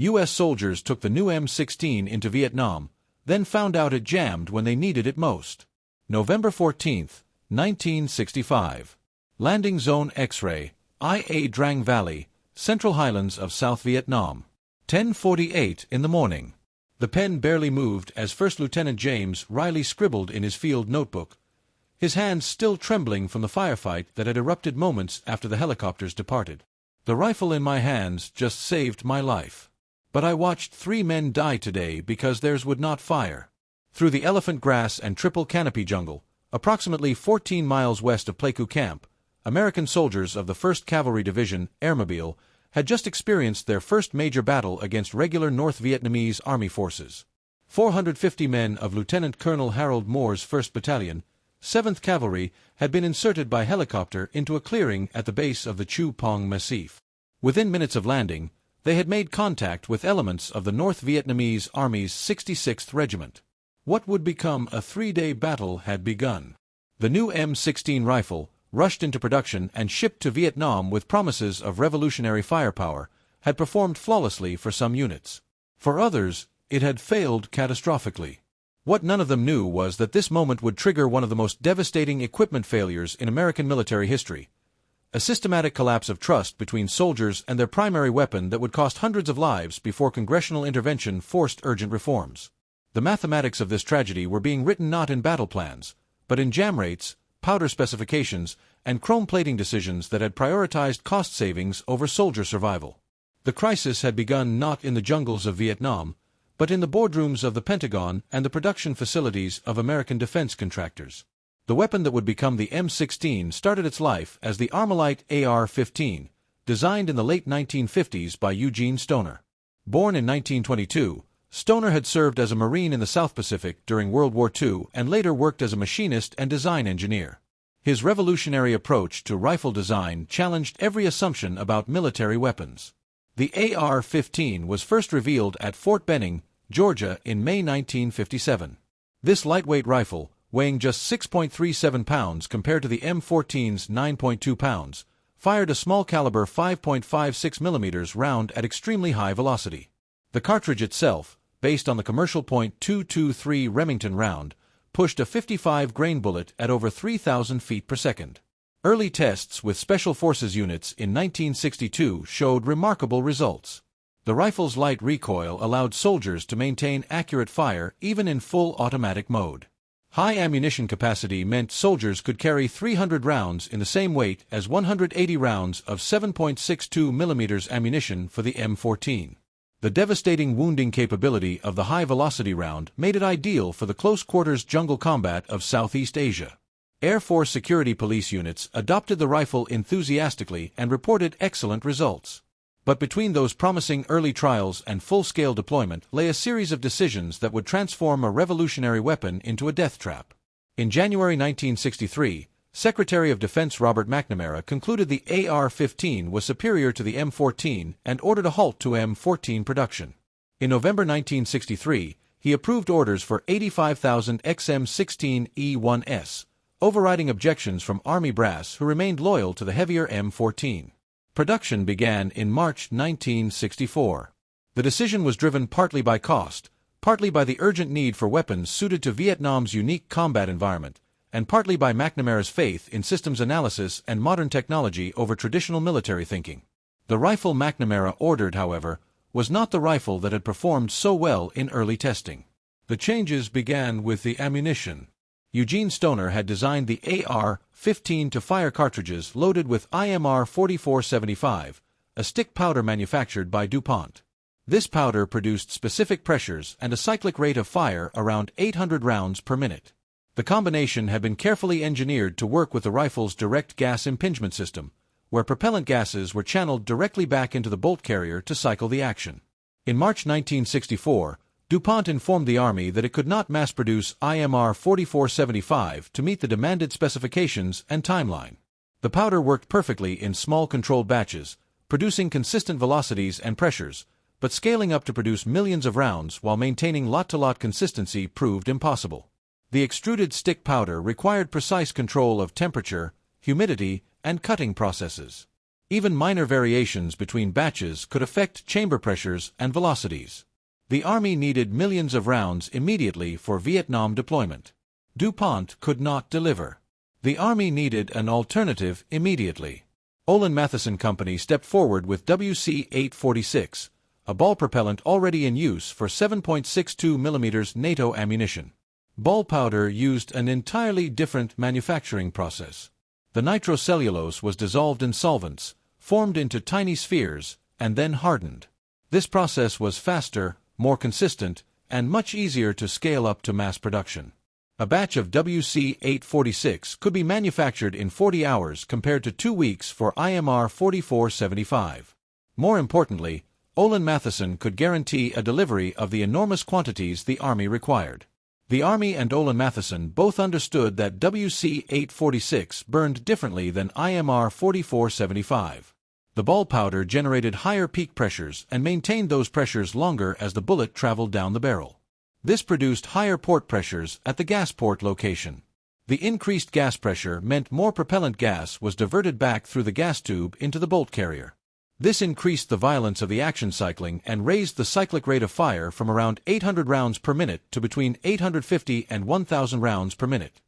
U.S. soldiers took the new M16 into Vietnam, then found out it jammed when they needed it most. November 14, 1965. Landing Zone X-ray, IA Drang Valley, Central Highlands of South Vietnam. 10:48 in the morning. The pen barely moved as First Lieutenant James Riley scribbled in his field notebook, his hands still trembling from the firefight that had erupted moments after the helicopters departed. The rifle in my hands just saved my life. But I watched 3 men die today because theirs would not fire. Through the elephant grass and triple canopy jungle, approximately 14 miles west of Pleiku camp, American soldiers of the 1st Cavalry Division, Airmobile, had just experienced their first major battle against regular North Vietnamese Army forces. 450 men of Lieutenant Colonel Harold Moore's 1st Battalion, 7th Cavalry, had been inserted by helicopter into a clearing at the base of the Chu Pong Massif. Within minutes of landing, they had made contact with elements of the North Vietnamese Army's 66th Regiment. What would become a 3-day battle had begun. The new M16 rifle, rushed into production and shipped to Vietnam with promises of revolutionary firepower, had performed flawlessly for some units. For others, it had failed catastrophically. What none of them knew was that this moment would trigger one of the most devastating equipment failures in American military history. A systematic collapse of trust between soldiers and their primary weapon that would cost hundreds of lives before congressional intervention forced urgent reforms. The mathematics of this tragedy were being written not in battle plans, but in jam rates, powder specifications, and chrome plating decisions that had prioritized cost savings over soldier survival. The crisis had begun not in the jungles of Vietnam, but in the boardrooms of the Pentagon and the production facilities of American defense contractors. The weapon that would become the M16 started its life as the Armalite AR-15, designed in the late 1950s by Eugene Stoner. Born in 1922, Stoner had served as a Marine in the South Pacific during World War II and later worked as a machinist and design engineer. His revolutionary approach to rifle design challenged every assumption about military weapons. The AR-15 was first revealed at Fort Benning, Georgia in May 1957. This lightweight rifle, weighing just 6.37 pounds compared to the M14's 9.2 pounds, fired a small-caliber 5.56 mm round at extremely high velocity. The cartridge itself, based on the commercial .223 Remington round, pushed a 55-grain bullet at over 3,000 feet per second. Early tests with Special Forces units in 1962 showed remarkable results. The rifle's light recoil allowed soldiers to maintain accurate fire even in full automatic mode. High ammunition capacity meant soldiers could carry 300 rounds in the same weight as 180 rounds of 7.62 mm ammunition for the M14. The devastating wounding capability of the high-velocity round made it ideal for the close-quarters jungle combat of Southeast Asia. Air Force security police units adopted the rifle enthusiastically and reported excellent results. But between those promising early trials and full-scale deployment lay a series of decisions that would transform a revolutionary weapon into a death trap. In January 1963, Secretary of Defense Robert McNamara concluded the AR-15 was superior to the M14 and ordered a halt to M14 production. In November 1963, he approved orders for 85,000 XM16E1S, overriding objections from Army brass who remained loyal to the heavier M14. Production began in March 1964. The decision was driven partly by cost, partly by the urgent need for weapons suited to Vietnam's unique combat environment, and partly by McNamara's faith in systems analysis and modern technology over traditional military thinking. The rifle McNamara ordered, however, was not the rifle that had performed so well in early testing. The changes began with the ammunition. Eugene Stoner had designed the AR-15 to fire cartridges loaded with IMR 4475, a stick powder manufactured by DuPont. This powder produced specific pressures and a cyclic rate of fire around 800 rounds per minute. The combination had been carefully engineered to work with the rifle's direct gas impingement system, where propellant gases were channeled directly back into the bolt carrier to cycle the action. In March 1964, DuPont informed the Army that it could not mass-produce IMR 4475 to meet the demanded specifications and timeline. The powder worked perfectly in small controlled batches, producing consistent velocities and pressures, but scaling up to produce millions of rounds while maintaining lot-to-lot consistency proved impossible. The extruded stick powder required precise control of temperature, humidity, and cutting processes. Even minor variations between batches could affect chamber pressures and velocities. The Army needed millions of rounds immediately for Vietnam deployment. DuPont could not deliver. The Army needed an alternative immediately. Olin Matheson Company stepped forward with WC-846, a ball propellant already in use for 7.62 mm NATO ammunition. Ball powder used an entirely different manufacturing process. The nitrocellulose was dissolved in solvents, formed into tiny spheres, and then hardened. This process was faster, more consistent, and much easier to scale up to mass production. A batch of WC-846 could be manufactured in 40 hours compared to 2 weeks for IMR 4475. More importantly, Olin Matheson could guarantee a delivery of the enormous quantities the Army required. The Army and Olin Matheson both understood that WC-846 burned differently than IMR 4475. The ball powder generated higher peak pressures and maintained those pressures longer as the bullet traveled down the barrel. This produced higher port pressures at the gas port location. The increased gas pressure meant more propellant gas was diverted back through the gas tube into the bolt carrier. This increased the violence of the action cycling and raised the cyclic rate of fire from around 800 rounds per minute to between 850 and 1,000 rounds per minute.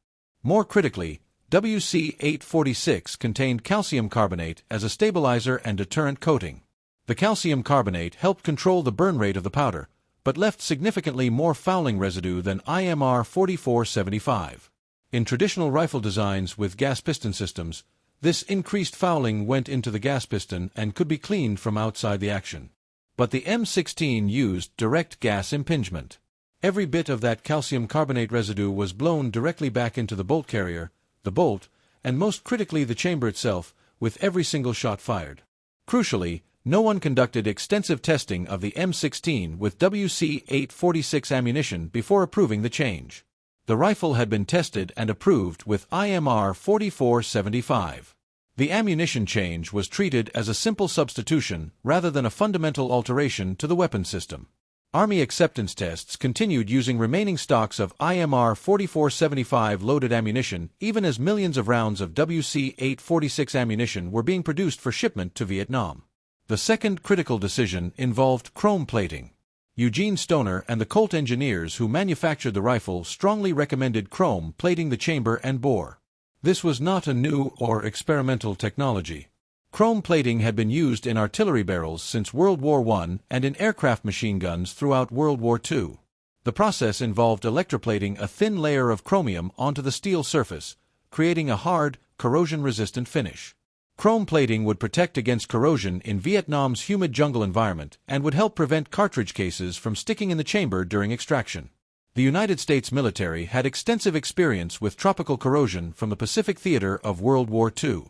More critically, WC-846 contained calcium carbonate as a stabilizer and deterrent coating. The calcium carbonate helped control the burn rate of the powder, but left significantly more fouling residue than IMR 4475. In traditional rifle designs with gas piston systems, this increased fouling went into the gas piston and could be cleaned from outside the action. But the M16 used direct gas impingement. Every bit of that calcium carbonate residue was blown directly back into the bolt carrier, the bolt, and most critically the chamber itself, with every single shot fired. Crucially, no one conducted extensive testing of the M16 with WC-846 ammunition before approving the change. The rifle had been tested and approved with IMR 4475. The ammunition change was treated as a simple substitution rather than a fundamental alteration to the weapon system. Army acceptance tests continued using remaining stocks of IMR 4475 loaded ammunition even as millions of rounds of WC-846 ammunition were being produced for shipment to Vietnam. The second critical decision involved chrome plating. Eugene Stoner and the Colt engineers who manufactured the rifle strongly recommended chrome plating the chamber and bore. This was not a new or experimental technology. Chrome plating had been used in artillery barrels since World War I and in aircraft machine guns throughout World War II. The process involved electroplating a thin layer of chromium onto the steel surface, creating a hard, corrosion-resistant finish. Chrome plating would protect against corrosion in Vietnam's humid jungle environment and would help prevent cartridge cases from sticking in the chamber during extraction. The United States military had extensive experience with tropical corrosion from the Pacific theater of World War II.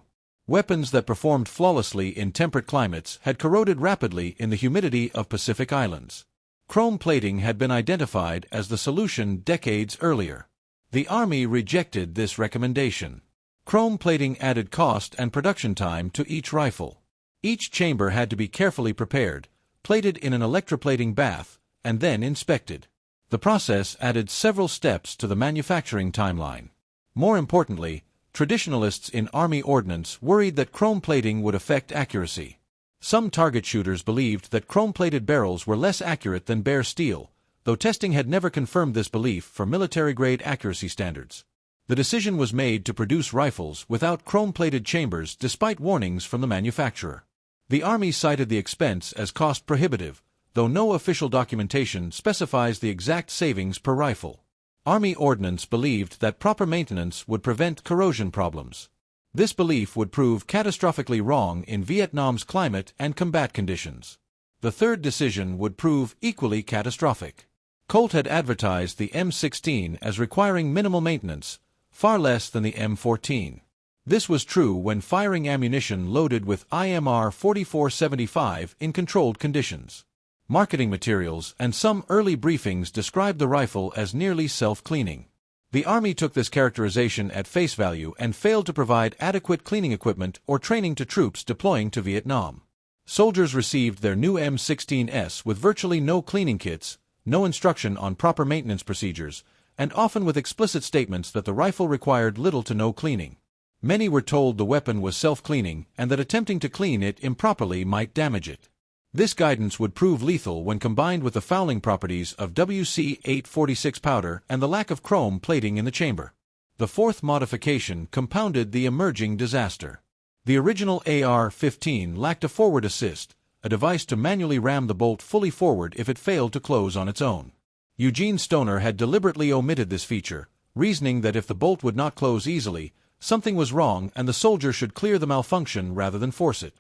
Weapons that performed flawlessly in temperate climates had corroded rapidly in the humidity of Pacific islands. Chrome plating had been identified as the solution decades earlier. The Army rejected this recommendation. Chrome plating added cost and production time to each rifle. Each chamber had to be carefully prepared, plated in an electroplating bath, and then inspected. The process added several steps to the manufacturing timeline. More importantly, traditionalists in Army ordnance worried that chrome plating would affect accuracy. Some target shooters believed that chrome-plated barrels were less accurate than bare steel, though testing had never confirmed this belief for military-grade accuracy standards. The decision was made to produce rifles without chrome-plated chambers despite warnings from the manufacturer. The Army cited the expense as cost-prohibitive, though no official documentation specifies the exact savings per rifle. Army ordnance believed that proper maintenance would prevent corrosion problems. This belief would prove catastrophically wrong in Vietnam's climate and combat conditions. The third decision would prove equally catastrophic. Colt had advertised the M16 as requiring minimal maintenance, far less than the M14. This was true when firing ammunition loaded with IMR 4475 in controlled conditions. Marketing materials and some early briefings described the rifle as nearly self-cleaning. The Army took this characterization at face value and failed to provide adequate cleaning equipment or training to troops deploying to Vietnam. Soldiers received their new M16s with virtually no cleaning kits, no instruction on proper maintenance procedures, and often with explicit statements that the rifle required little to no cleaning. Many were told the weapon was self-cleaning and that attempting to clean it improperly might damage it. This guidance would prove lethal when combined with the fouling properties of WC-846 powder and the lack of chrome plating in the chamber. The fourth modification compounded the emerging disaster. The original AR-15 lacked a forward assist, a device to manually ram the bolt fully forward if it failed to close on its own. Eugene Stoner had deliberately omitted this feature, reasoning that if the bolt would not close easily, something was wrong and the soldier should clear the malfunction rather than force it.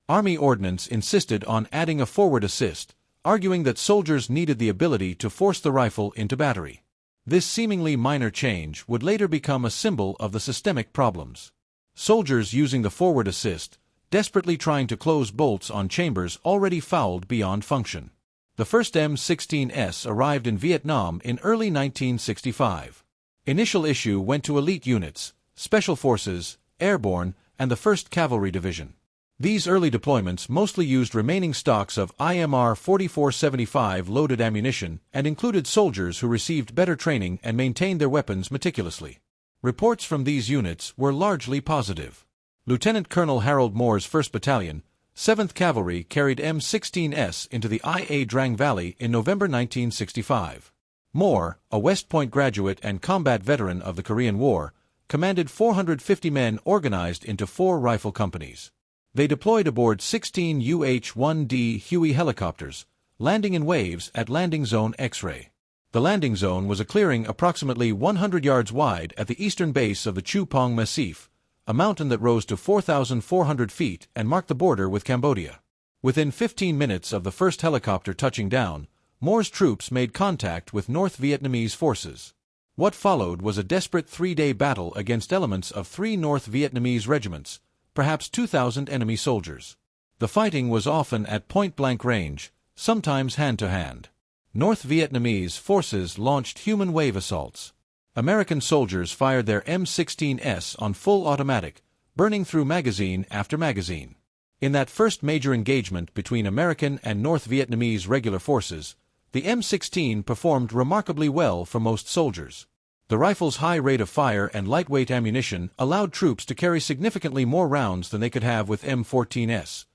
Army Ordnance insisted on adding a forward assist, arguing that soldiers needed the ability to force the rifle into battery. This seemingly minor change would later become a symbol of the systemic problems. Soldiers using the forward assist, desperately trying to close bolts on chambers already fouled beyond function. The first M16s arrived in Vietnam in early 1965. Initial issue went to elite units, Special Forces, Airborne, and the 1st Cavalry Division. These early deployments mostly used remaining stocks of IMR 4475 loaded ammunition and included soldiers who received better training and maintained their weapons meticulously. Reports from these units were largely positive. Lieutenant Colonel Harold Moore's 1st Battalion, 7th Cavalry carried M16s into the IA Drang Valley in November 1965. Moore, a West Point graduate and combat veteran of the Korean War, commanded 450 men organized into 4 rifle companies. They deployed aboard 16 UH-1D Huey helicopters, landing in waves at Landing Zone X-ray. The landing zone was a clearing approximately 100 yards wide at the eastern base of the Chu Pong Massif, a mountain that rose to 4,400 feet and marked the border with Cambodia. Within 15 minutes of the first helicopter touching down, Moore's troops made contact with North Vietnamese forces. What followed was a desperate 3-day battle against elements of 3 North Vietnamese regiments, perhaps 2,000 enemy soldiers. The fighting was often at point-blank range, sometimes hand-to-hand. North Vietnamese forces launched human wave assaults. American soldiers fired their M16s on full automatic, burning through magazine after magazine. In that first major engagement between American and North Vietnamese regular forces, the M16 performed remarkably well for most soldiers. The rifle's high rate of fire and lightweight ammunition allowed troops to carry significantly more rounds than they could have with M14s.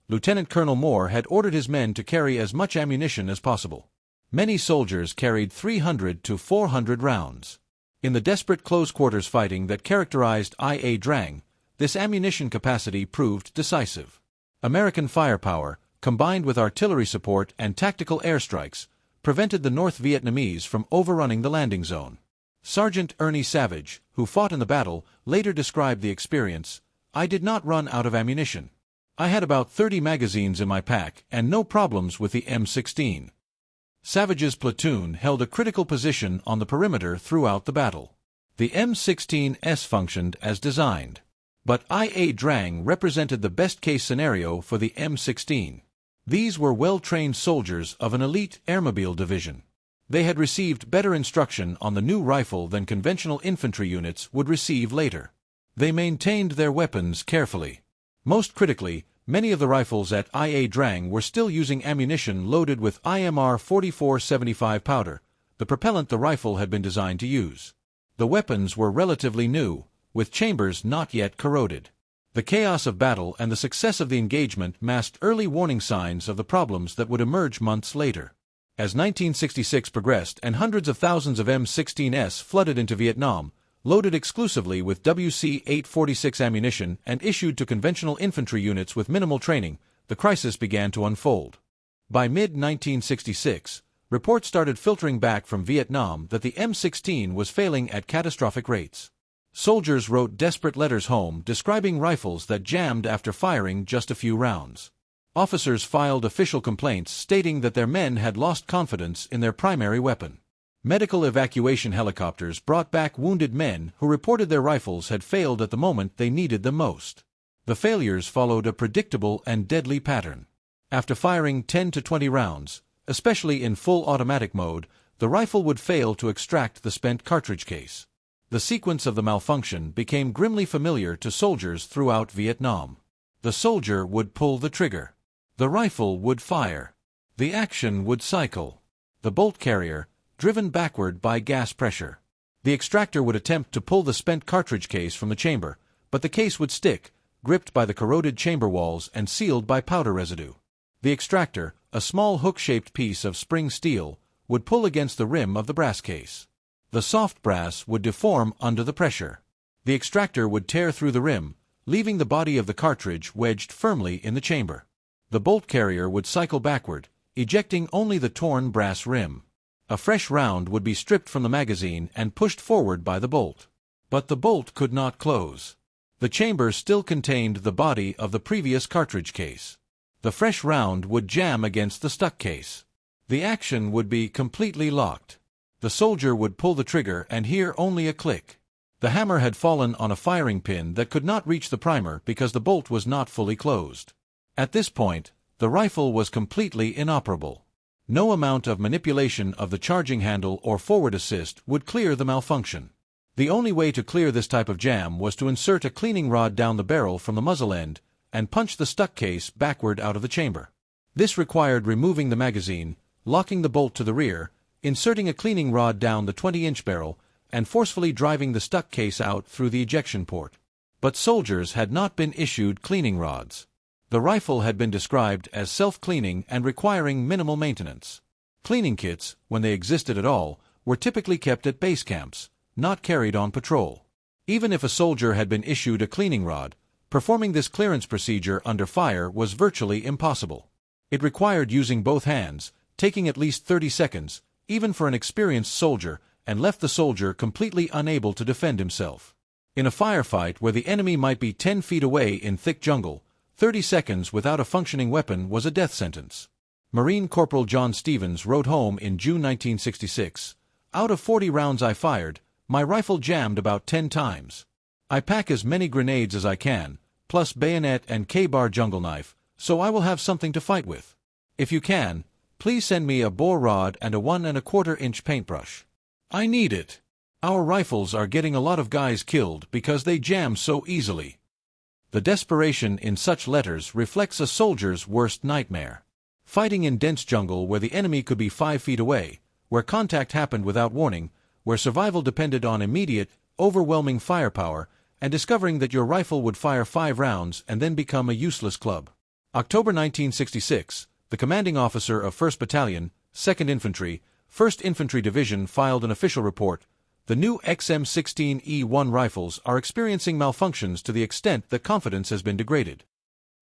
Lieutenant Colonel Moore had ordered his men to carry as much ammunition as possible. Many soldiers carried 300 to 400 rounds. In the desperate close-quarters fighting that characterized IA Drang, this ammunition capacity proved decisive. American firepower, combined with artillery support and tactical airstrikes, prevented the North Vietnamese from overrunning the landing zone. Sergeant Ernie Savage, who fought in the battle, later described the experience. "I did not run out of ammunition. I had about 30 magazines in my pack and no problems with the M16. Savage's platoon held a critical position on the perimeter throughout the battle. The M16s functioned as designed. But IA Drang represented the best-case scenario for the M16. These were well-trained soldiers of an elite Airmobile division. They had received better instruction on the new rifle than conventional infantry units would receive later. They maintained their weapons carefully. Most critically, many of the rifles at IA Drang were still using ammunition loaded with IMR 4475 powder, the propellant the rifle had been designed to use. The weapons were relatively new, with chambers not yet corroded. The chaos of battle and the success of the engagement masked early warning signs of the problems that would emerge months later. As 1966 progressed and hundreds of thousands of M16s flooded into Vietnam, loaded exclusively with WC-846 ammunition and issued to conventional infantry units with minimal training, the crisis began to unfold. By mid-1966, reports started filtering back from Vietnam that the M16 was failing at catastrophic rates. Soldiers wrote desperate letters home describing rifles that jammed after firing just a few rounds. Officers filed official complaints stating that their men had lost confidence in their primary weapon. Medical evacuation helicopters brought back wounded men who reported their rifles had failed at the moment they needed them most. The failures followed a predictable and deadly pattern. After firing 10 to 20 rounds, especially in full automatic mode, the rifle would fail to extract the spent cartridge case. The sequence of the malfunction became grimly familiar to soldiers throughout Vietnam. The soldier would pull the trigger. The rifle would fire. The action would cycle. The bolt carrier, driven backward by gas pressure. The extractor would attempt to pull the spent cartridge case from the chamber, but the case would stick, gripped by the corroded chamber walls and sealed by powder residue. The extractor, a small hook-shaped piece of spring steel, would pull against the rim of the brass case. The soft brass would deform under the pressure. The extractor would tear through the rim, leaving the body of the cartridge wedged firmly in the chamber. The bolt carrier would cycle backward, ejecting only the torn brass rim. A fresh round would be stripped from the magazine and pushed forward by the bolt. But the bolt could not close. The chamber still contained the body of the previous cartridge case. The fresh round would jam against the stuck case. The action would be completely locked. The soldier would pull the trigger and hear only a click. The hammer had fallen on a firing pin that could not reach the primer because the bolt was not fully closed. At this point, the rifle was completely inoperable. No amount of manipulation of the charging handle or forward assist would clear the malfunction. The only way to clear this type of jam was to insert a cleaning rod down the barrel from the muzzle end and punch the stuck case backward out of the chamber. This required removing the magazine, locking the bolt to the rear, inserting a cleaning rod down the 20-inch barrel, and forcefully driving the stuck case out through the ejection port. But soldiers had not been issued cleaning rods. The rifle had been described as self-cleaning and requiring minimal maintenance. Cleaning kits, when they existed at all, were typically kept at base camps, not carried on patrol. Even if a soldier had been issued a cleaning rod, performing this clearance procedure under fire was virtually impossible. It required using both hands, taking at least 30 seconds, even for an experienced soldier, and left the soldier completely unable to defend himself. In a firefight where the enemy might be 10 feet away in thick jungle, 30 seconds without a functioning weapon was a death sentence. Marine Corporal John Stevens wrote home in June 1966, "Out of 40 rounds I fired, my rifle jammed about 10 times. I pack as many grenades as I can, plus bayonet and K-bar jungle knife, so I will have something to fight with. If you can, please send me a bore rod and a 1¼ inch paintbrush. I need it. Our rifles are getting a lot of guys killed because they jam so easily." The desperation in such letters reflects a soldier's worst nightmare. Fighting in dense jungle where the enemy could be 5 feet away, where contact happened without warning, where survival depended on immediate, overwhelming firepower, and discovering that your rifle would fire 5 rounds and then become a useless club. October 1966, the commanding officer of 1st Battalion, 2nd Infantry, 1st Infantry Division filed an official report. The new M16E1 rifles are experiencing malfunctions to the extent that confidence has been degraded.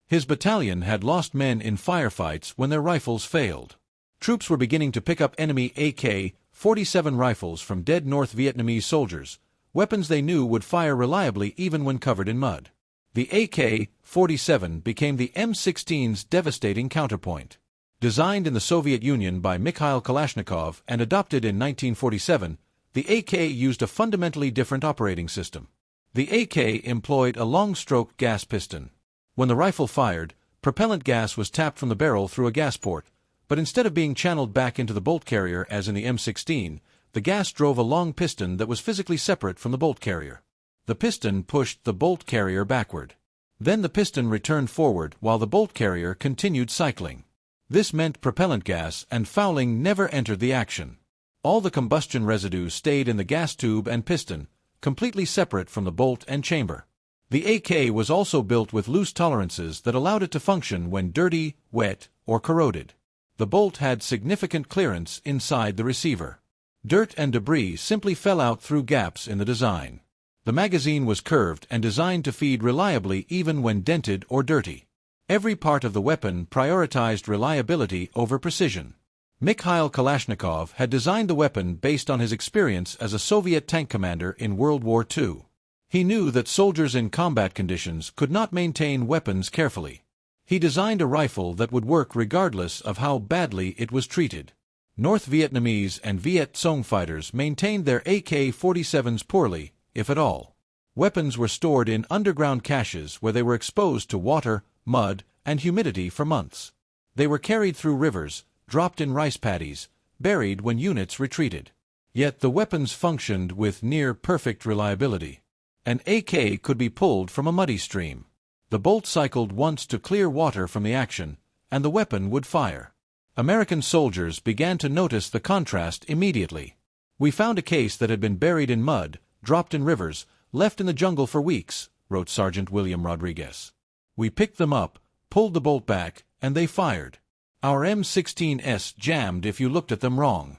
His battalion had lost men in firefights when their rifles failed. Troops were beginning to pick up enemy AK-47 rifles from dead North Vietnamese soldiers, weapons they knew would fire reliably even when covered in mud. The AK-47 became the M16's devastating counterpoint. Designed in the Soviet Union by Mikhail Kalashnikov and adopted in 1947, the AK used a fundamentally different operating system. The AK employed a long-stroke gas piston. When the rifle fired, propellant gas was tapped from the barrel through a gas port, but instead of being channeled back into the bolt carrier as in the M16, the gas drove a long piston that was physically separate from the bolt carrier. The piston pushed the bolt carrier backward. Then the piston returned forward while the bolt carrier continued cycling. This meant propellant gas and fouling never entered the action. All the combustion residue stayed in the gas tube and piston, completely separate from the bolt and chamber. The AK was also built with loose tolerances that allowed it to function when dirty, wet, or corroded. The bolt had significant clearance inside the receiver. Dirt and debris simply fell out through gaps in the design. The magazine was curved and designed to feed reliably even when dented or dirty. Every part of the weapon prioritized reliability over precision. Mikhail Kalashnikov had designed the weapon based on his experience as a Soviet tank commander in World War II. He knew that soldiers in combat conditions could not maintain weapons carefully. He designed a rifle that would work regardless of how badly it was treated. North Vietnamese and Viet Cong fighters maintained their AK-47s poorly, if at all. Weapons were stored in underground caches where they were exposed to water, mud, and humidity for months. They were carried through rivers, dropped in rice paddies, buried when units retreated. Yet the weapons functioned with near-perfect reliability. An AK could be pulled from a muddy stream. The bolt cycled once to clear water from the action, and the weapon would fire. American soldiers began to notice the contrast immediately. "We found a case that had been buried in mud, dropped in rivers, left in the jungle for weeks," wrote Sergeant William Rodriguez. "We picked them up, pulled the bolt back, and they fired. Our M16s jammed if you looked at them wrong."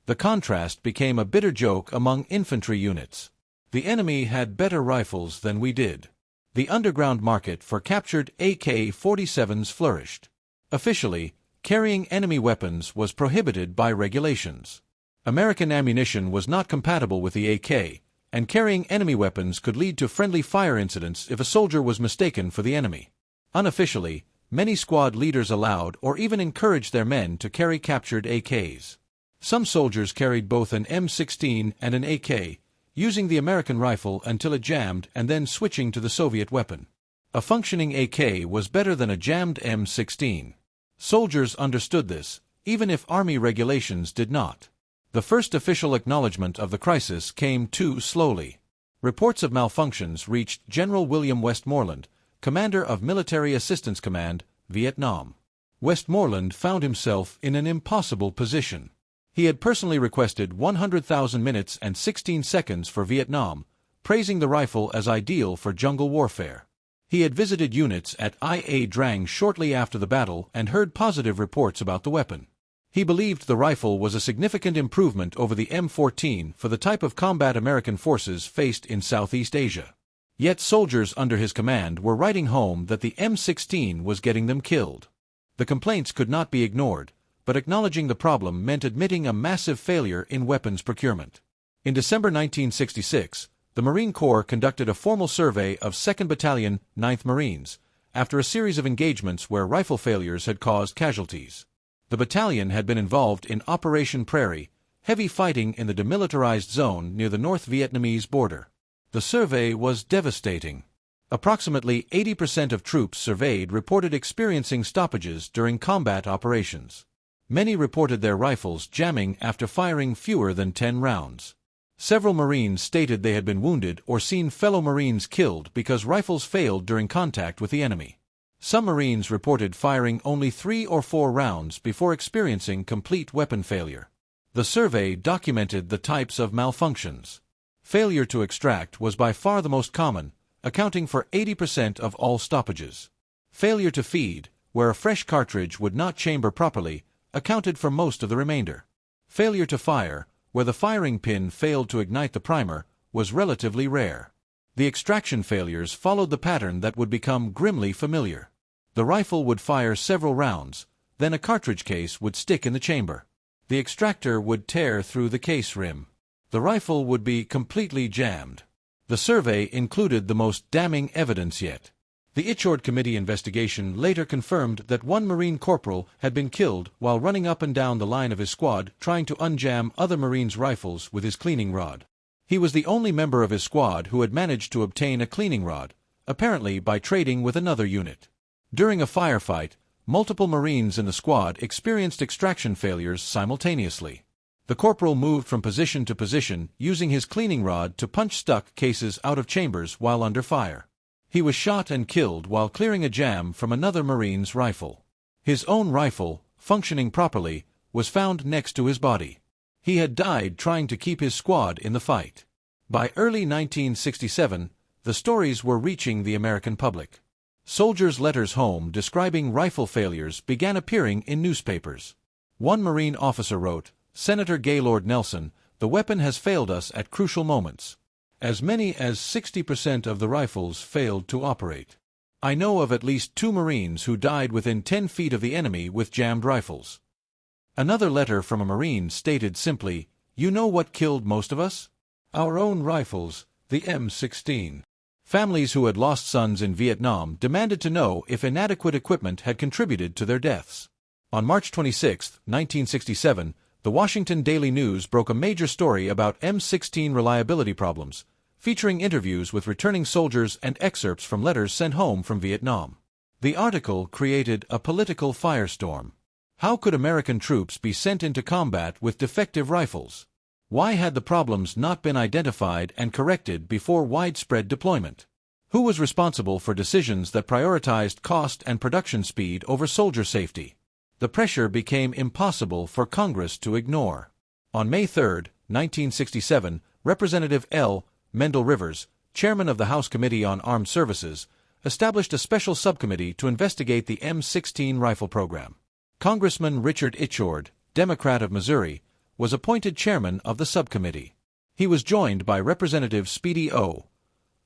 The contrast became a bitter joke among infantry units. The enemy had better rifles than we did. The underground market for captured AK-47s flourished. Officially, carrying enemy weapons was prohibited by regulations. American ammunition was not compatible with the AK, and carrying enemy weapons could lead to friendly fire incidents if a soldier was mistaken for the enemy. Unofficially, many squad leaders allowed or even encouraged their men to carry captured AKs. Some soldiers carried both an M16 and an AK, using the American rifle until it jammed and then switching to the Soviet weapon. A functioning AK was better than a jammed M16. Soldiers understood this, even if Army regulations did not. The first official acknowledgement of the crisis came too slowly. Reports of malfunctions reached General William Westmoreland, commander of Military Assistance Command, Vietnam. Westmoreland found himself in an impossible position. He had personally requested 100,000 minutes and 16 seconds for Vietnam, praising the rifle as ideal for jungle warfare. He had visited units at Ia Drang shortly after the battle and heard positive reports about the weapon. He believed the rifle was a significant improvement over the M14 for the type of combat American forces faced in Southeast Asia. Yet soldiers under his command were writing home that the M16 was getting them killed. The complaints could not be ignored, but acknowledging the problem meant admitting a massive failure in weapons procurement. In December 1966, the Marine Corps conducted a formal survey of 2nd Battalion, 9th Marines, after a series of engagements where rifle failures had caused casualties. The battalion had been involved in Operation Prairie, heavy fighting in the demilitarized zone near the North Vietnamese border. The survey was devastating. Approximately 80% of troops surveyed reported experiencing stoppages during combat operations. Many reported their rifles jamming after firing fewer than 10 rounds. Several Marines stated they had been wounded or seen fellow Marines killed because rifles failed during contact with the enemy. Some Marines reported firing only 3 or 4 rounds before experiencing complete weapon failure. The survey documented the types of malfunctions. Failure to extract was by far the most common, accounting for 80% of all stoppages. Failure to feed, where a fresh cartridge would not chamber properly, accounted for most of the remainder. Failure to fire, where the firing pin failed to ignite the primer, was relatively rare. The extraction failures followed the pattern that would become grimly familiar. The rifle would fire several rounds, then a cartridge case would stick in the chamber. The extractor would tear through the case rim. The rifle would be completely jammed. The survey included the most damning evidence yet. The Ichord Committee investigation later confirmed that one Marine corporal had been killed while running up and down the line of his squad trying to unjam other Marines' rifles with his cleaning rod. He was the only member of his squad who had managed to obtain a cleaning rod, apparently by trading with another unit. During a firefight, multiple Marines in the squad experienced extraction failures simultaneously. The corporal moved from position to position using his cleaning rod to punch stuck cases out of chambers while under fire. He was shot and killed while clearing a jam from another Marine's rifle. His own rifle, functioning properly, was found next to his body. He had died trying to keep his squad in the fight. By early 1967, the stories were reaching the American public. Soldiers' letters home describing rifle failures began appearing in newspapers. One Marine officer wrote, "Senator Gaylord Nelson, the weapon has failed us at crucial moments. As many as 60% of the rifles failed to operate. I know of at least 2 Marines who died within 10 feet of the enemy with jammed rifles." Another letter from a Marine stated simply, "You know what killed most of us? Our own rifles, the M16. Families who had lost sons in Vietnam demanded to know if inadequate equipment had contributed to their deaths. On March 26, 1967, the Washington Daily News broke a major story about M16 reliability problems, featuring interviews with returning soldiers and excerpts from letters sent home from Vietnam. The article created a political firestorm. How could American troops be sent into combat with defective rifles? Why had the problems not been identified and corrected before widespread deployment? Who was responsible for decisions that prioritized cost and production speed over soldier safety? The pressure became impossible for Congress to ignore. On May 3, 1967, Representative L. Mendel Rivers, chairman of the House Committee on Armed Services, established a special subcommittee to investigate the M16 rifle program. Congressman Richard Ichord, Democrat of Missouri, was appointed chairman of the subcommittee. He was joined by Representative Speedy O.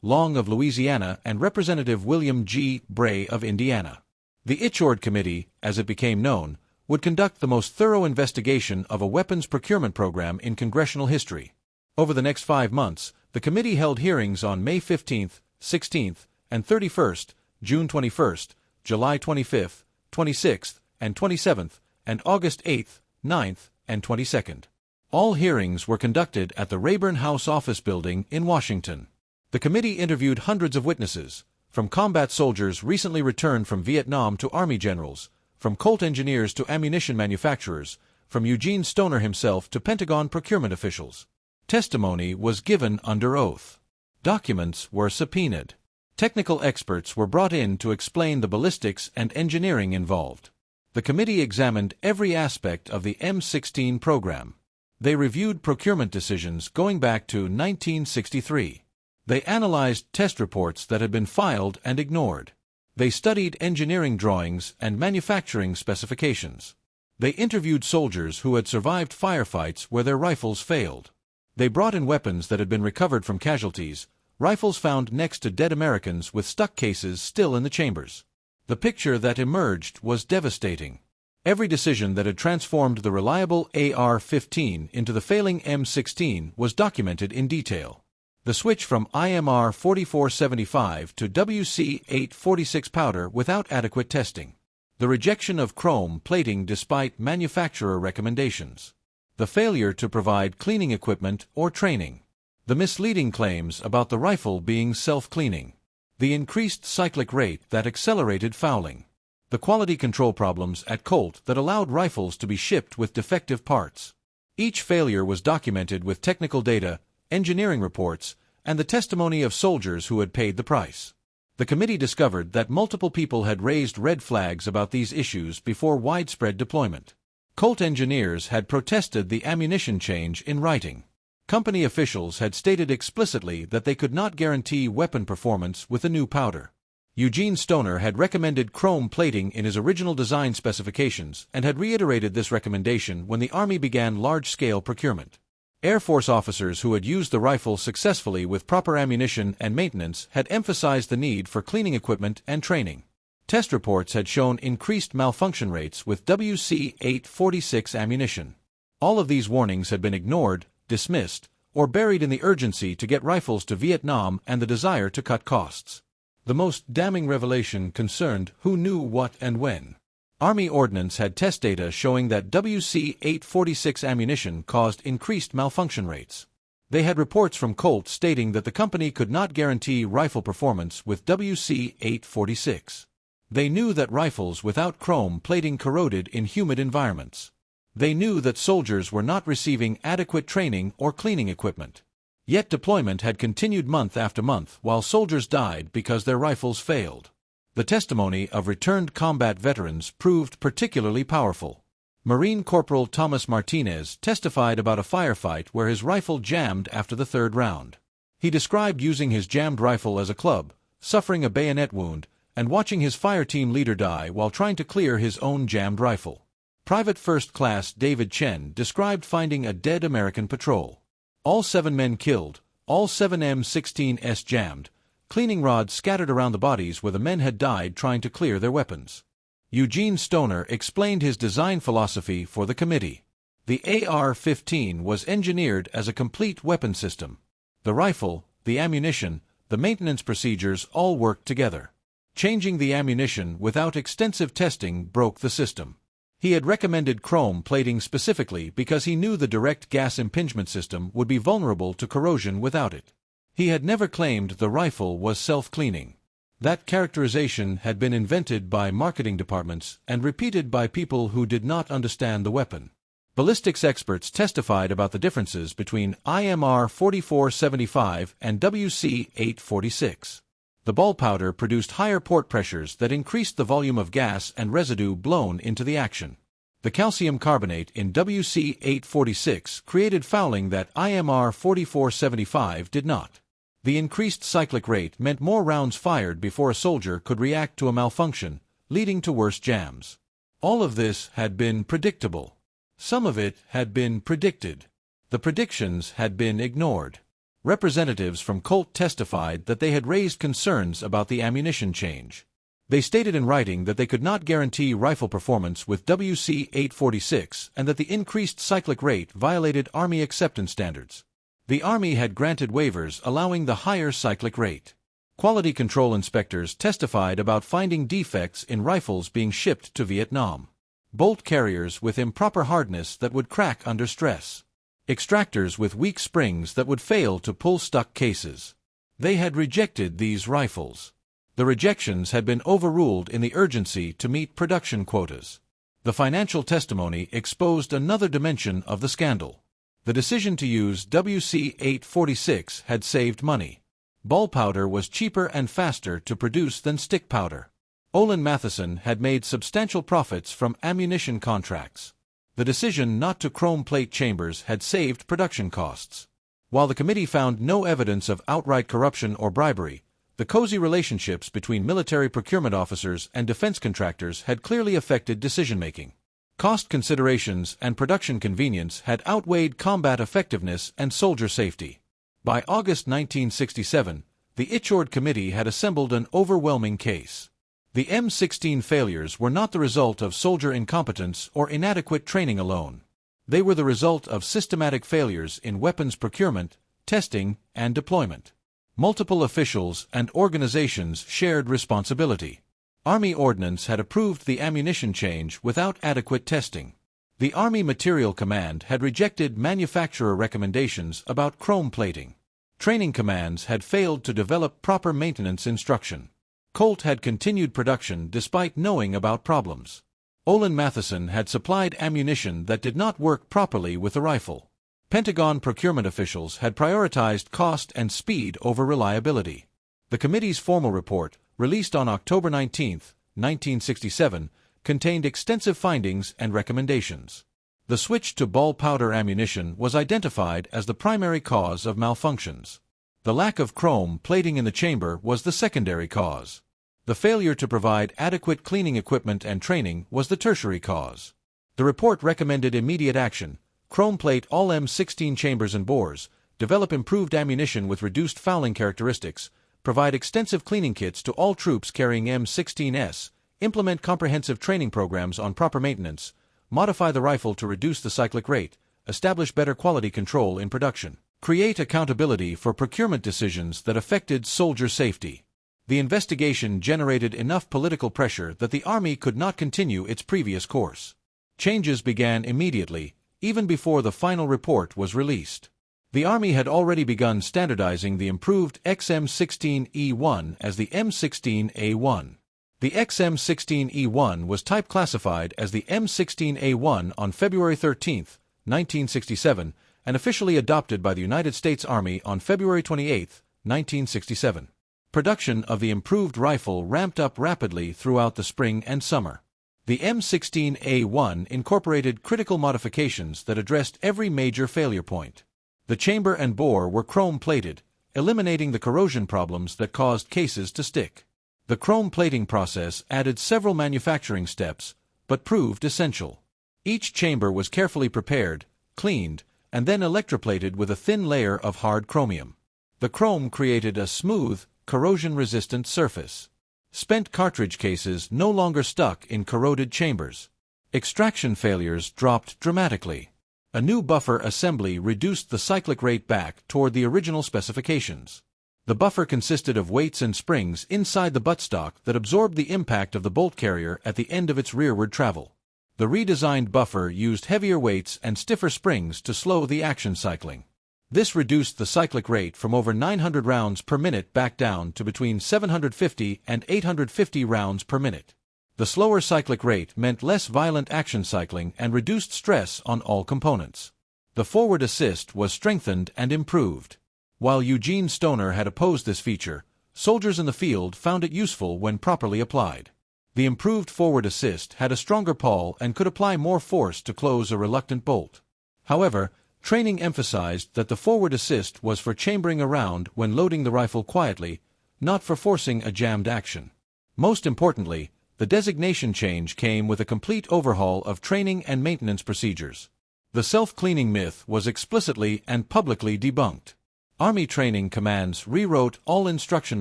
Long of Louisiana and Representative William G. Bray of Indiana. The Ichord Committee, as it became known, would conduct the most thorough investigation of a weapons procurement program in congressional history. Over the next 5 months, the committee held hearings on May 15th, 16th, and 31st, June 21st, July 25th, 26th, and 27th, and August 8th, 9th, and 22nd. All hearings were conducted at the Rayburn House Office Building in Washington. The committee interviewed hundreds of witnesses, from combat soldiers recently returned from Vietnam to Army generals, from Colt engineers to ammunition manufacturers, from Eugene Stoner himself to Pentagon procurement officials. Testimony was given under oath. Documents were subpoenaed. Technical experts were brought in to explain the ballistics and engineering involved. The committee examined every aspect of the M16 program. They reviewed procurement decisions going back to 1963. They analyzed test reports that had been filed and ignored. They studied engineering drawings and manufacturing specifications. They interviewed soldiers who had survived firefights where their rifles failed. They brought in weapons that had been recovered from casualties, rifles found next to dead Americans with stuck cases still in the chambers. The picture that emerged was devastating. Every decision that had transformed the reliable AR-15 into the failing M16 was documented in detail. The switch from IMR 4475 to WC-846 powder without adequate testing. The rejection of chrome plating despite manufacturer recommendations. The failure to provide cleaning equipment or training. The misleading claims about the rifle being self-cleaning. The increased cyclic rate that accelerated fouling. The quality control problems at Colt that allowed rifles to be shipped with defective parts. Each failure was documented with technical data, engineering reports, and the testimony of soldiers who had paid the price. The committee discovered that multiple people had raised red flags about these issues before widespread deployment. Colt engineers had protested the ammunition change in writing. Company officials had stated explicitly that they could not guarantee weapon performance with the new powder. Eugene Stoner had recommended chrome plating in his original design specifications and had reiterated this recommendation when the Army began large-scale procurement. Air Force officers who had used the rifle successfully with proper ammunition and maintenance had emphasized the need for cleaning equipment and training. Test reports had shown increased malfunction rates with WC-846 ammunition. All of these warnings had been ignored, dismissed, or buried in the urgency to get rifles to Vietnam and the desire to cut costs. The most damning revelation concerned who knew what and when. Army Ordnance had test data showing that WC-846 ammunition caused increased malfunction rates. They had reports from Colt stating that the company could not guarantee rifle performance with WC-846. They knew that rifles without chrome plating corroded in humid environments. They knew that soldiers were not receiving adequate training or cleaning equipment. Yet deployment had continued month after month while soldiers died because their rifles failed. The testimony of returned combat veterans proved particularly powerful. Marine Corporal Thomas Martinez testified about a firefight where his rifle jammed after the third round. He described using his jammed rifle as a club, suffering a bayonet wound, and watching his fire team leader die while trying to clear his own jammed rifle. Private First Class David Chen described finding a dead American patrol. All 7 men killed, all 7 M16s jammed, cleaning rods scattered around the bodies where the men had died trying to clear their weapons. Eugene Stoner explained his design philosophy for the committee. The AR-15 was engineered as a complete weapon system. The rifle, the ammunition, the maintenance procedures all worked together. Changing the ammunition without extensive testing broke the system. He had recommended chrome plating specifically because he knew the direct gas impingement system would be vulnerable to corrosion without it. He had never claimed the rifle was self-cleaning. That characterization had been invented by marketing departments and repeated by people who did not understand the weapon. Ballistics experts testified about the differences between IMR 4475 and WC-846. The ball powder produced higher port pressures that increased the volume of gas and residue blown into the action. The calcium carbonate in WC-846 created fouling that IMR 4475 did not. The increased cyclic rate meant more rounds fired before a soldier could react to a malfunction, leading to worse jams. All of this had been predictable. Some of it had been predicted. The predictions had been ignored. Representatives from Colt testified that they had raised concerns about the ammunition change. They stated in writing that they could not guarantee rifle performance with WC-846 and that the increased cyclic rate violated Army acceptance standards. The Army had granted waivers allowing the higher cyclic rate. Quality control inspectors testified about finding defects in rifles being shipped to Vietnam. Bolt carriers with improper hardness that would crack under stress. Extractors with weak springs that would fail to pull stuck cases. They had rejected these rifles. The rejections had been overruled in the urgency to meet production quotas. The financial testimony exposed another dimension of the scandal. The decision to use WC-846 had saved money. Ball powder was cheaper and faster to produce than stick powder. Olin Matheson had made substantial profits from ammunition contracts. The decision not to chrome plate chambers had saved production costs. While the committee found no evidence of outright corruption or bribery, the cozy relationships between military procurement officers and defense contractors had clearly affected decision-making. Cost considerations and production convenience had outweighed combat effectiveness and soldier safety. By August 1967, the Ichord Committee had assembled an overwhelming case. The M16 failures were not the result of soldier incompetence or inadequate training alone. They were the result of systematic failures in weapons procurement, testing, and deployment. Multiple officials and organizations shared responsibility. Army Ordnance had approved the ammunition change without adequate testing. The Army Materiel Command had rejected manufacturer recommendations about chrome plating. Training commands had failed to develop proper maintenance instruction. Colt had continued production despite knowing about problems. Olin Matheson had supplied ammunition that did not work properly with the rifle. Pentagon procurement officials had prioritized cost and speed over reliability. The committee's formal report, released on October 19, 1967, contained extensive findings and recommendations. The switch to ball powder ammunition was identified as the primary cause of malfunctions. The lack of chrome plating in the chamber was the secondary cause. The failure to provide adequate cleaning equipment and training was the tertiary cause. The report recommended immediate action: chrome plate all M16 chambers and bores, develop improved ammunition with reduced fouling characteristics, provide extensive cleaning kits to all troops carrying M16s, implement comprehensive training programs on proper maintenance, modify the rifle to reduce the cyclic rate, establish better quality control in production, create accountability for procurement decisions that affected soldier safety. The investigation generated enough political pressure that the Army could not continue its previous course. Changes began immediately, even before the final report was released. The Army had already begun standardizing the improved XM16E1 as the M16A1. The XM16E1 was type classified as the M16A1 on February 13, 1967, and officially adopted by the United States Army on February 28, 1967. Production of the improved rifle ramped up rapidly throughout the spring and summer. The M16A1 incorporated critical modifications that addressed every major failure point. The chamber and bore were chrome-plated, eliminating the corrosion problems that caused cases to stick. The chrome plating process added several manufacturing steps, but proved essential. Each chamber was carefully prepared, cleaned, and then electroplated with a thin layer of hard chromium. The chrome created a smooth, corrosion-resistant surface. Spent cartridge cases no longer stuck in corroded chambers. Extraction failures dropped dramatically. A new buffer assembly reduced the cyclic rate back toward the original specifications. The buffer consisted of weights and springs inside the buttstock that absorbed the impact of the bolt carrier at the end of its rearward travel. The redesigned buffer used heavier weights and stiffer springs to slow the action cycling. This reduced the cyclic rate from over 900 rounds per minute back down to between 750 and 850 rounds per minute. The slower cyclic rate meant less violent action cycling and reduced stress on all components. The forward assist was strengthened and improved. While Eugene Stoner had opposed this feature, soldiers in the field found it useful when properly applied. The improved forward assist had a stronger pawl and could apply more force to close a reluctant bolt. However, Training emphasized that the forward assist was for chambering around when loading the rifle quietly, not for forcing a jammed action. Most importantly, the designation change came with a complete overhaul of training and maintenance procedures. The self-cleaning myth was explicitly and publicly debunked. Army training commands rewrote all instruction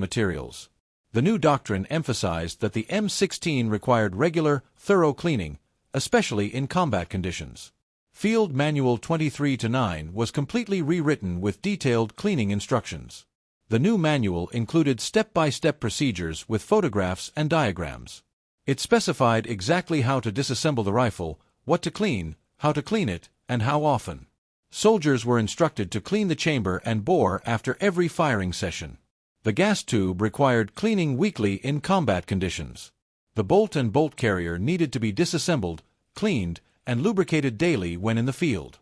materials. The new doctrine emphasized that the M16 required regular, thorough cleaning, especially in combat conditions. Field Manual 23-9 was completely rewritten with detailed cleaning instructions. The new manual included step-by-step procedures with photographs and diagrams. It specified exactly how to disassemble the rifle, what to clean, how to clean it, and how often. Soldiers were instructed to clean the chamber and bore after every firing session. The gas tube required cleaning weekly in combat conditions. The bolt and bolt carrier needed to be disassembled, cleaned, and lubricated daily when in the field.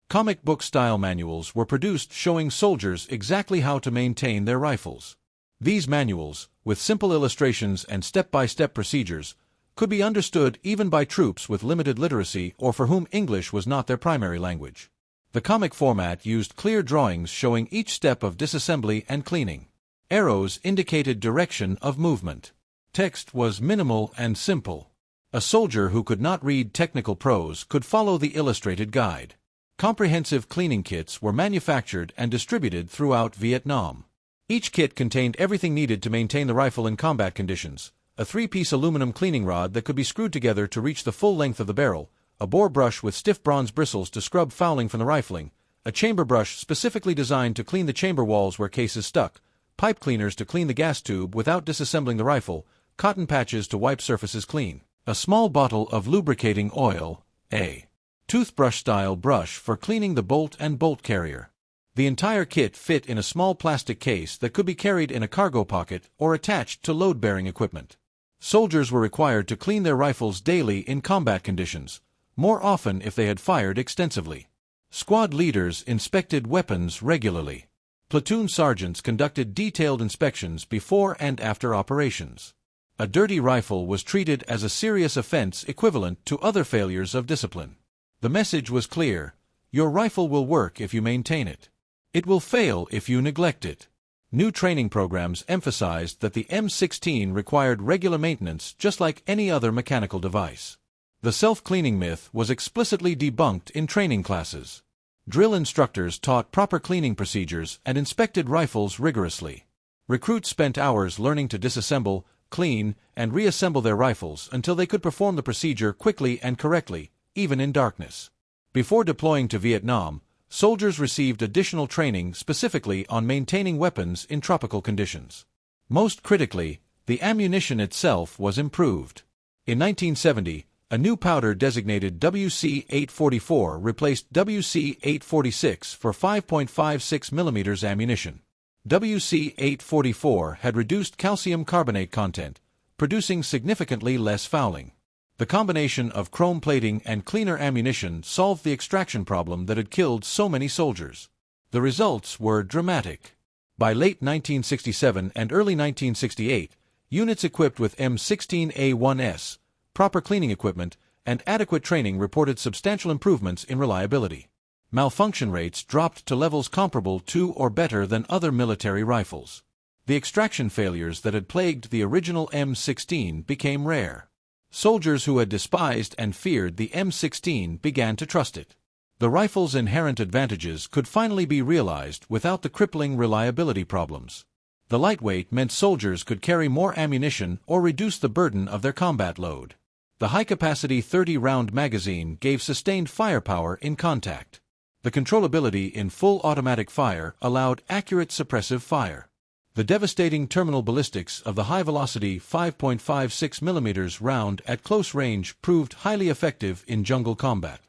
Comic book-style manuals were produced showing soldiers exactly how to maintain their rifles. These manuals, with simple illustrations and step-by-step procedures, could be understood even by troops with limited literacy or for whom English was not their primary language. The comic format used clear drawings showing each step of disassembly and cleaning. Arrows indicated direction of movement. Text was minimal and simple. A soldier who could not read technical prose could follow the illustrated guide. Comprehensive cleaning kits were manufactured and distributed throughout Vietnam. Each kit contained everything needed to maintain the rifle in combat conditions: a 3-piece aluminum cleaning rod that could be screwed together to reach the full length of the barrel, a bore brush with stiff bronze bristles to scrub fouling from the rifling, a chamber brush specifically designed to clean the chamber walls where cases stuck, pipe cleaners to clean the gas tube without disassembling the rifle, cotton patches to wipe surfaces clean, a small bottle of lubricating oil, a toothbrush-style brush for cleaning the bolt and bolt carrier. The entire kit fit in a small plastic case that could be carried in a cargo pocket or attached to load-bearing equipment. Soldiers were required to clean their rifles daily in combat conditions, more often if they had fired extensively. Squad leaders inspected weapons regularly. Platoon sergeants conducted detailed inspections before and after operations. A dirty rifle was treated as a serious offense equivalent to other failures of discipline. The message was clear: your rifle will work if you maintain it. It will fail if you neglect it. New training programs emphasized that the M16 required regular maintenance just like any other mechanical device. The self-cleaning myth was explicitly debunked in training classes. Drill instructors taught proper cleaning procedures and inspected rifles rigorously. Recruits spent hours learning to disassemble, clean, and reassemble their rifles until they could perform the procedure quickly and correctly, even in darkness. Before deploying to Vietnam, soldiers received additional training specifically on maintaining weapons in tropical conditions. Most critically, the ammunition itself was improved. In 1970, a new powder designated WC-844 replaced WC-846 for 5.56 mm ammunition. WC-844 had reduced calcium carbonate content, producing significantly less fouling. The combination of chrome plating and cleaner ammunition solved the extraction problem that had killed so many soldiers. The results were dramatic. By late 1967 and early 1968, units equipped with M16A1S, proper cleaning equipment, and adequate training reported substantial improvements in reliability. Malfunction rates dropped to levels comparable to or better than other military rifles. The extraction failures that had plagued the original M16 became rare. Soldiers who had despised and feared the M16 began to trust it. The rifle's inherent advantages could finally be realized without the crippling reliability problems. The lightweight meant soldiers could carry more ammunition or reduce the burden of their combat load. The high-capacity 30-round magazine gave sustained firepower in contact. The controllability in full automatic fire allowed accurate suppressive fire. The devastating terminal ballistics of the high-velocity 5.56 mm round at close range proved highly effective in jungle combat.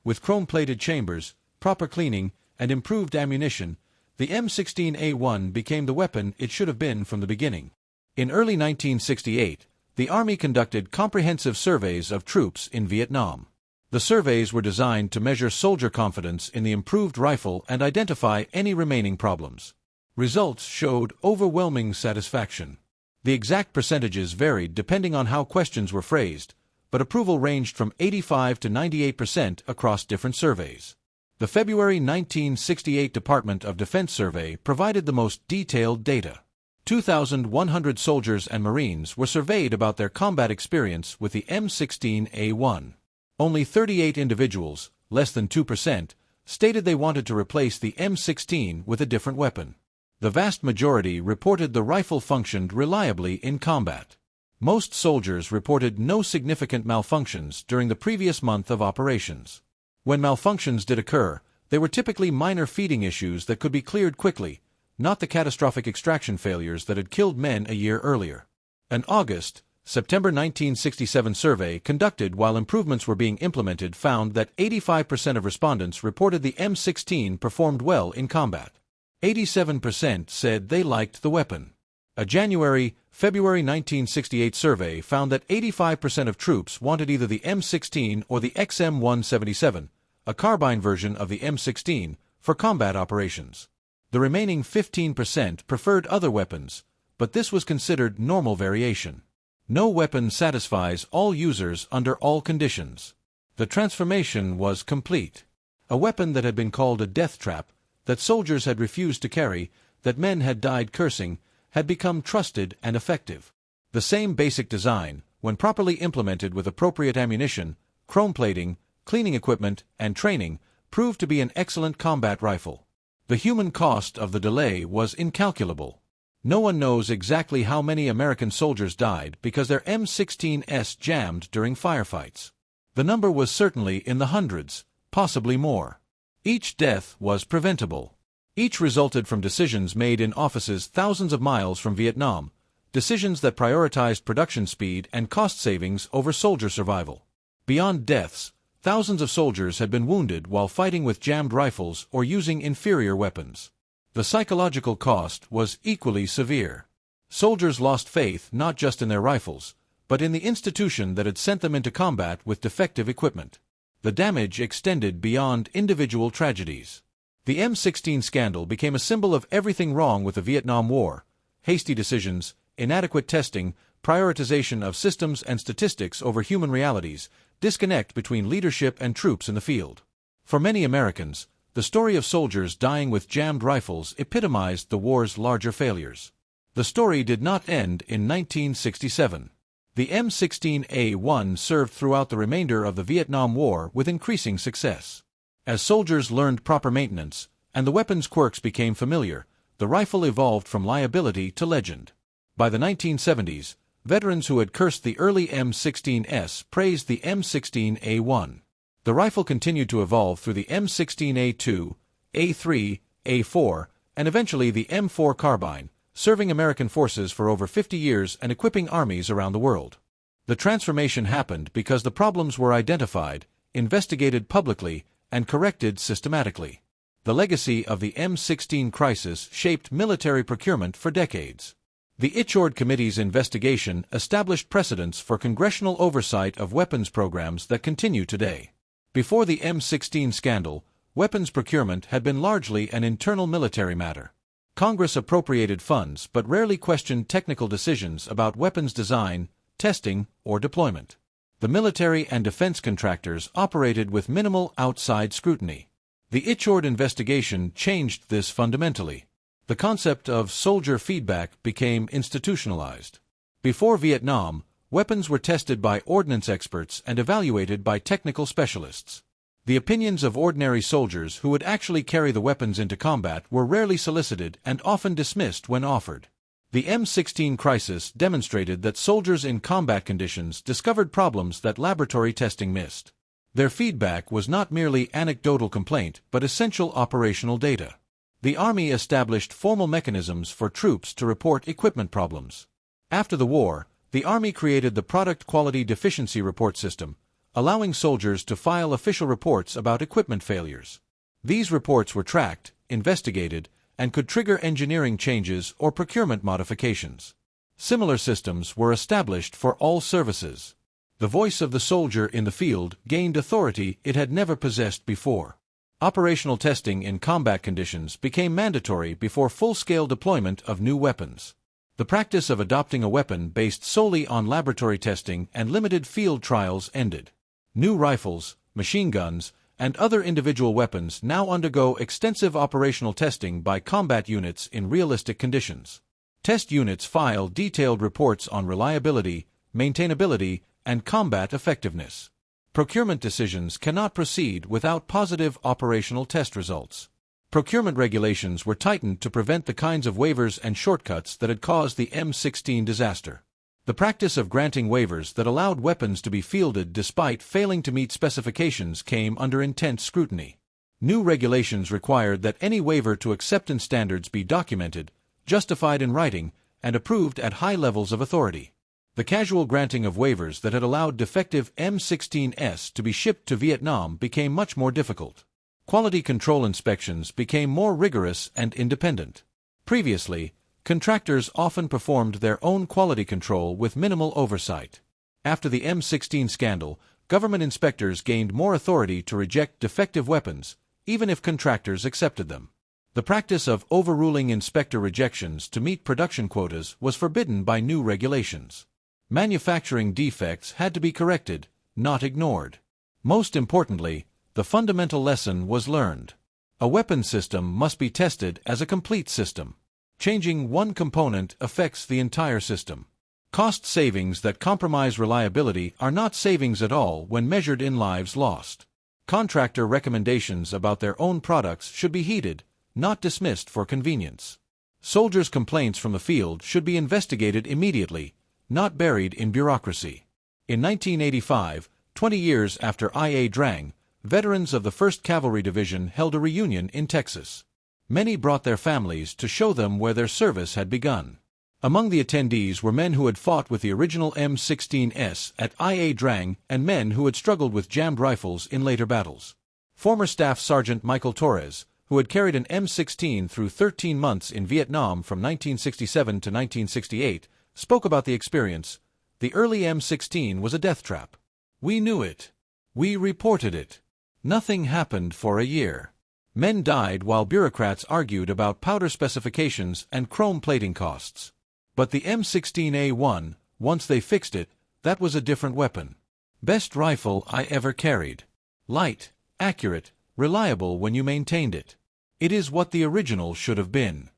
With chrome-plated chambers, proper cleaning, and improved ammunition, the M16A1 became the weapon it should have been from the beginning. In early 1968, the Army conducted comprehensive surveys of troops in Vietnam. The surveys were designed to measure soldier confidence in the improved rifle and identify any remaining problems. Results showed overwhelming satisfaction. The exact percentages varied depending on how questions were phrased, but approval ranged from 85% to 98% across different surveys. The February 1968 Department of Defense survey provided the most detailed data. 2,100 soldiers and Marines were surveyed about their combat experience with the M16A1. Only 38 individuals, less than 2%, stated they wanted to replace the M16 with a different weapon. The vast majority reported the rifle functioned reliably in combat. Most soldiers reported no significant malfunctions during the previous month of operations. When malfunctions did occur, they were typically minor feeding issues that could be cleared quickly, not the catastrophic extraction failures that had killed men a year earlier. An August-September 1967 survey conducted while improvements were being implemented found that 85% of respondents reported the M16 performed well in combat. 87% said they liked the weapon. A January-February 1968 survey found that 85% of troops wanted either the M16 or the XM177, a carbine version of the M16, for combat operations. The remaining 15% preferred other weapons, but this was considered normal variation. No weapon satisfies all users under all conditions. The transformation was complete. A weapon that had been called a death trap, that soldiers had refused to carry, that men had died cursing, had become trusted and effective. The same basic design, when properly implemented with appropriate ammunition, chrome plating, cleaning equipment, and training, proved to be an excellent combat rifle. The human cost of the delay was incalculable. No one knows exactly how many American soldiers died because their M16s jammed during firefights. The number was certainly in the hundreds, possibly more. Each death was preventable. Each resulted from decisions made in offices thousands of miles from Vietnam, decisions that prioritized production speed and cost savings over soldier survival. Beyond deaths, thousands of soldiers had been wounded while fighting with jammed rifles or using inferior weapons. The psychological cost was equally severe. Soldiers lost faith not just in their rifles, but in the institution that had sent them into combat with defective equipment. The damage extended beyond individual tragedies. The M16 scandal became a symbol of everything wrong with the Vietnam War: hasty decisions, inadequate testing, prioritization of systems and statistics over human realities, disconnect between leadership and troops in the field. For many Americans, the story of soldiers dying with jammed rifles epitomized the war's larger failures. The story did not end in 1967. The M16A1 served throughout the remainder of the Vietnam War with increasing success. As soldiers learned proper maintenance, and the weapon's quirks became familiar, the rifle evolved from liability to legend. By the 1970s, veterans who had cursed the early M16s praised the M16A1. The rifle continued to evolve through the M16A2, A3, A4, and eventually the M4 carbine, serving American forces for over 50 years and equipping armies around the world. The transformation happened because the problems were identified, investigated publicly, and corrected systematically. The legacy of the M16 crisis shaped military procurement for decades. The Ichord Committee's investigation established precedents for congressional oversight of weapons programs that continue today. Before the M16 scandal, weapons procurement had been largely an internal military matter. Congress appropriated funds but rarely questioned technical decisions about weapons design, testing, or deployment. The military and defense contractors operated with minimal outside scrutiny. The Ichord investigation changed this fundamentally. The concept of soldier feedback became institutionalized. Before Vietnam, weapons were tested by ordnance experts and evaluated by technical specialists. The opinions of ordinary soldiers who would actually carry the weapons into combat were rarely solicited and often dismissed when offered. The M16 crisis demonstrated that soldiers in combat conditions discovered problems that laboratory testing missed. Their feedback was not merely anecdotal complaint but essential operational data. The Army established formal mechanisms for troops to report equipment problems. After the war, the Army created the Product Quality Deficiency Report System, allowing soldiers to file official reports about equipment failures. These reports were tracked, investigated, and could trigger engineering changes or procurement modifications. Similar systems were established for all services. The voice of the soldier in the field gained authority it had never possessed before. Operational testing in combat conditions became mandatory before full-scale deployment of new weapons. The practice of adopting a weapon based solely on laboratory testing and limited field trials ended. New rifles, machine guns, and other individual weapons now undergo extensive operational testing by combat units in realistic conditions. Test units file detailed reports on reliability, maintainability, and combat effectiveness. Procurement decisions cannot proceed without positive operational test results. Procurement regulations were tightened to prevent the kinds of waivers and shortcuts that had caused the M16 disaster. The practice of granting waivers that allowed weapons to be fielded despite failing to meet specifications came under intense scrutiny. New regulations required that any waiver to acceptance standards be documented, justified in writing, and approved at high levels of authority. The casual granting of waivers that had allowed defective M16s to be shipped to Vietnam became much more difficult. Quality control inspections became more rigorous and independent. Previously, contractors often performed their own quality control with minimal oversight. After the M16 scandal, government inspectors gained more authority to reject defective weapons, even if contractors accepted them. The practice of overruling inspector rejections to meet production quotas was forbidden by new regulations. Manufacturing defects had to be corrected, not ignored. Most importantly, the fundamental lesson was learned. A weapon system must be tested as a complete system. Changing one component affects the entire system. Cost savings that compromise reliability are not savings at all when measured in lives lost. Contractor recommendations about their own products should be heeded, not dismissed for convenience. Soldiers' complaints from the field should be investigated immediately, not buried in bureaucracy. In 1985, 20 years after IA Drang, veterans of the 1st Cavalry Division held a reunion in Texas. Many brought their families to show them where their service had begun. Among the attendees were men who had fought with the original M16s at IA Drang and men who had struggled with jammed rifles in later battles. Former Staff Sergeant Michael Torres, who had carried an M16 through 13 months in Vietnam from 1967 to 1968, spoke about the experience. The early M16 was a death trap. We knew it. We reported it. Nothing happened for a year. Men died while bureaucrats argued about powder specifications and chrome plating costs. But the M16A1, once they fixed it, that was a different weapon. Best rifle I ever carried. Light, accurate, reliable when you maintained it. It is what the original should have been.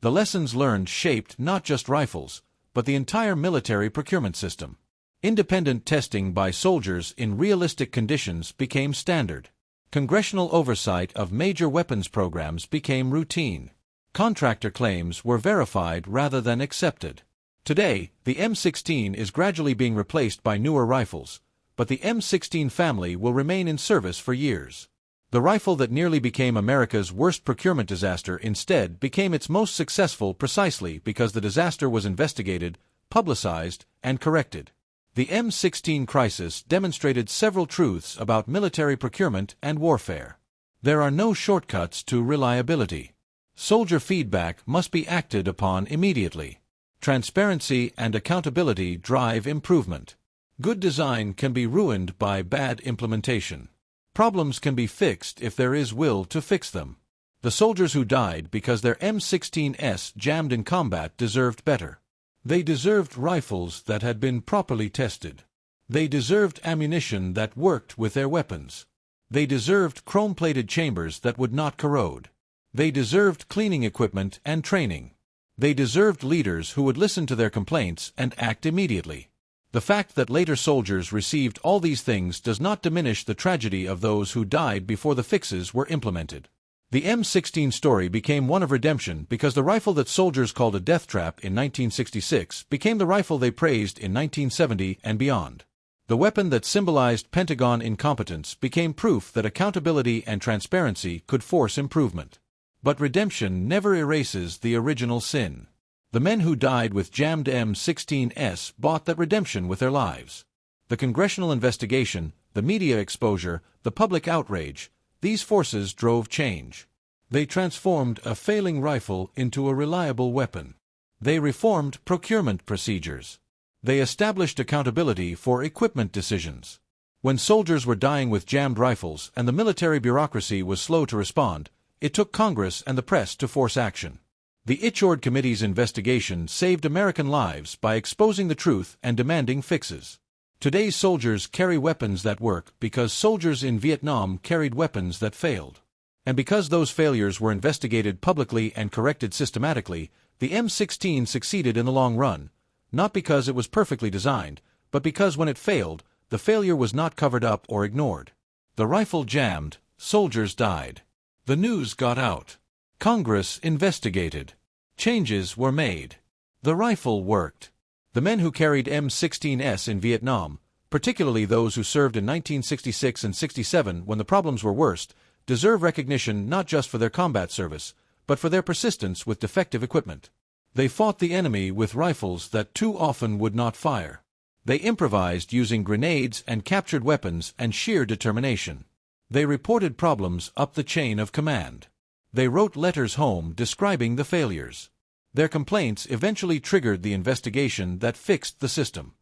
The lessons learned shaped not just rifles, but the entire military procurement system. Independent testing by soldiers in realistic conditions became standard. Congressional oversight of major weapons programs became routine. Contractor claims were verified rather than accepted. Today, the M16 is gradually being replaced by newer rifles, but the M16 family will remain in service for years. The rifle that nearly became America's worst procurement disaster instead became its most successful precisely because the disaster was investigated, publicized, and corrected. The M16 crisis demonstrated several truths about military procurement and warfare. There are no shortcuts to reliability. Soldier feedback must be acted upon immediately. Transparency and accountability drive improvement. Good design can be ruined by bad implementation. Problems can be fixed if there is will to fix them. The soldiers who died because their M16s jammed in combat deserved better. They deserved rifles that had been properly tested. They deserved ammunition that worked with their weapons. They deserved chrome-plated chambers that would not corrode. They deserved cleaning equipment and training. They deserved leaders who would listen to their complaints and act immediately. The fact that later soldiers received all these things does not diminish the tragedy of those who died before the fixes were implemented. The M16 story became one of redemption because the rifle that soldiers called a death trap in 1966 became the rifle they praised in 1970 and beyond. The weapon that symbolized Pentagon incompetence became proof that accountability and transparency could force improvement. But redemption never erases the original sin. The men who died with jammed M16s bought that redemption with their lives. The congressional investigation, the media exposure, the public outrage, these forces drove change. They transformed a failing rifle into a reliable weapon. They reformed procurement procedures. They established accountability for equipment decisions. When soldiers were dying with jammed rifles and the military bureaucracy was slow to respond, it took Congress and the press to force action. The Ichord Committee's investigation saved American lives by exposing the truth and demanding fixes. Today's soldiers carry weapons that work because soldiers in Vietnam carried weapons that failed. And because those failures were investigated publicly and corrected systematically, the M16 succeeded in the long run, not because it was perfectly designed, but because when it failed, the failure was not covered up or ignored. The rifle jammed, soldiers died. The news got out. Congress investigated. Changes were made. The rifle worked. The men who carried M16s in Vietnam, particularly those who served in 1966 and 67 when the problems were worst, deserve recognition not just for their combat service, but for their persistence with defective equipment. They fought the enemy with rifles that too often would not fire. They improvised using grenades and captured weapons and sheer determination. They reported problems up the chain of command. They wrote letters home describing the failures. Their complaints eventually triggered the investigation that fixed the system.